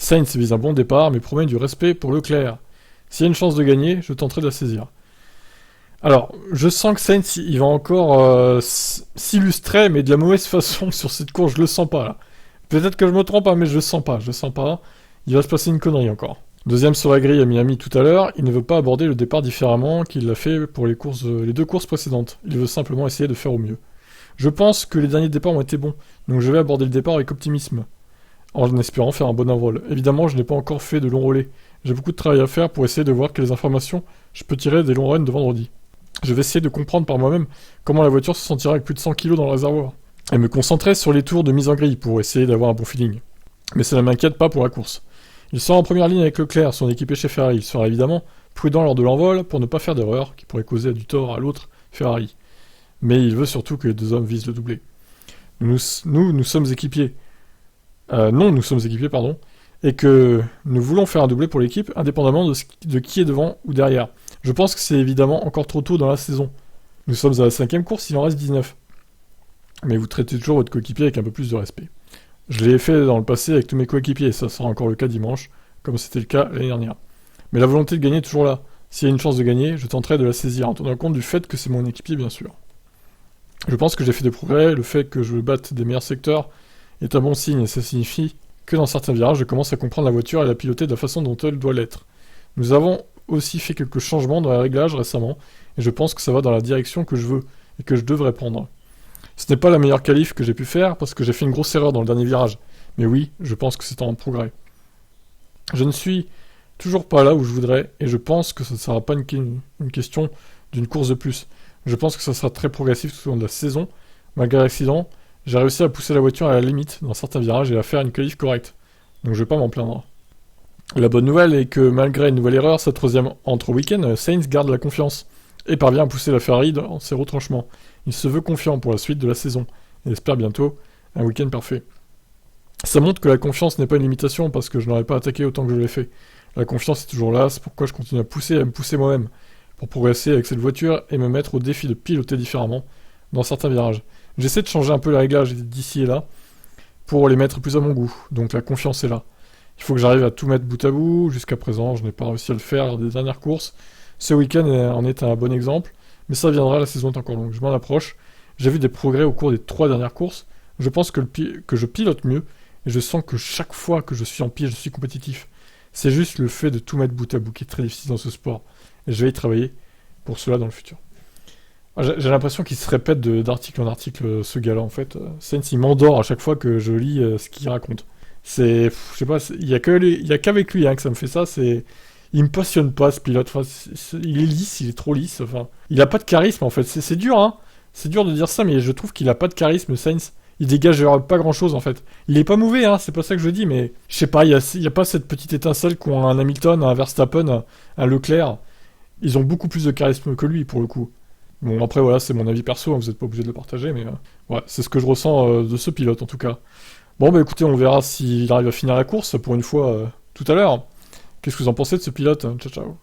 Sainz vise un bon départ, mais promet du respect pour Leclerc. S'il y a une chance de gagner, je tenterai de la saisir. Alors, je sens que Sainz, il va encore s'illustrer, mais de la mauvaise façon sur cette course, je le sens pas, là. Peut-être que je me trompe, hein, mais je le sens pas. Il va se passer une connerie encore. Deuxième sur la grille à Miami tout à l'heure, il ne veut pas aborder le départ différemment qu'il l'a fait pour les deux courses précédentes. Il veut simplement essayer de faire au mieux. Je pense que les derniers départs ont été bons, donc je vais aborder le départ avec optimisme, en espérant faire un bon envol. Évidemment, je n'ai pas encore fait de long relais. J'ai beaucoup de travail à faire pour essayer de voir quelles informations je peux tirer des longs runs de vendredi. Je vais essayer de comprendre par moi-même comment la voiture se sentira avec plus de 100 kg dans le réservoir. Et me concentrer sur les tours de mise en grille pour essayer d'avoir un bon feeling. Mais ça ne m'inquiète pas pour la course. Il sera en première ligne avec Leclerc, son équipé chez Ferrari. Il sera évidemment prudent lors de l'envol pour ne pas faire d'erreur qui pourrait causer du tort à l'autre Ferrari. Mais il veut surtout que les deux hommes visent le doublé. Nous sommes équipiers. Nous sommes équipiers, et que nous voulons faire un doublé pour l'équipe, indépendamment de qui est devant ou derrière. Je pense que c'est évidemment encore trop tôt dans la saison. Nous sommes à la 5e course, il en reste 19. Mais vous traitez toujours votre coéquipier avec un peu plus de respect. Je l'ai fait dans le passé avec tous mes coéquipiers, et ça sera encore le cas dimanche, comme c'était le cas l'année dernière. Mais la volonté de gagner est toujours là. S'il y a une chance de gagner, je tenterai de la saisir, en tenant compte du fait que c'est mon équipier, bien sûr. Je pense que j'ai fait des progrès, le fait que je batte des meilleurs secteurs est un bon signe, et ça signifie que dans certains virages, je commence à comprendre la voiture et la piloter de la façon dont elle doit l'être. Nous avons aussi fait quelques changements dans les réglages récemment, et je pense que ça va dans la direction que je veux, et que je devrais prendre. Ce n'est pas la meilleure qualif que j'ai pu faire, parce que j'ai fait une grosse erreur dans le dernier virage. Mais oui, je pense que c'est en progrès. Je ne suis toujours pas là où je voudrais, et je pense que ça ne sera pas une question d'une course de plus. Je pense que ça sera très progressif tout au long de la saison. Malgré l'accident, j'ai réussi à pousser la voiture à la limite dans certains virages et à faire une qualif correcte. Donc je vais pas m'en plaindre. La bonne nouvelle est que malgré une nouvelle erreur, sa troisième entre week-end, Sainz garde la confiance et parvient à pousser la Ferrari dans ses retranchements. Il se veut confiant pour la suite de la saison et espère bientôt un week-end parfait. Ça montre que la confiance n'est pas une limitation parce que je n'aurais pas attaqué autant que je l'ai fait. La confiance est toujours là, c'est pourquoi je continue à pousser et à me pousser moi-même pour progresser avec cette voiture et me mettre au défi de piloter différemment dans certains virages. J'essaie de changer un peu les réglages d'ici et là pour les mettre plus à mon goût, donc la confiance est là. Il faut que j'arrive à tout mettre bout à bout. Jusqu'à présent, je n'ai pas réussi à le faire lors des dernières courses. Ce week-end en est un bon exemple, mais ça viendra, la saison est encore longue. Je m'en approche. J'ai vu des progrès au cours des 3 dernières courses. Je pense que je pilote mieux, et je sens que chaque fois que je suis en piste, je suis compétitif. C'est juste le fait de tout mettre bout à bout qui est très difficile dans ce sport. Et je vais y travailler pour cela dans le futur. J'ai l'impression qu'il se répète d'article en article, ce gars-là, en fait. Sainz, il m'endort à chaque fois que je lis ce qu'il raconte. Je sais pas, il y a qu'avec lui que ça me fait ça, il me passionne pas, ce pilote. Enfin, il est lisse, il est trop lisse, enfin. Il a pas de charisme, en fait. C'est dur, hein. C'est dur de dire ça, mais je trouve qu'il a pas de charisme, Sainz. Il dégage pas grand-chose, en fait. Il est pas mauvais, hein, c'est pas ça que je dis, mais je sais pas, il y a pas cette petite étincelle qu'ont un Hamilton, un Verstappen, un Leclerc. Ils ont beaucoup plus de charisme que lui, pour le coup. Bon, après, voilà, c'est mon avis perso, hein, vous êtes pas obligé de le partager, mais ouais, c'est ce que je ressens de ce pilote, en tout cas. Bon, bah écoutez, on verra s'il arrive à finir la course, pour une fois, tout à l'heure. Qu'est-ce que vous en pensez de ce pilote? Ciao, ciao.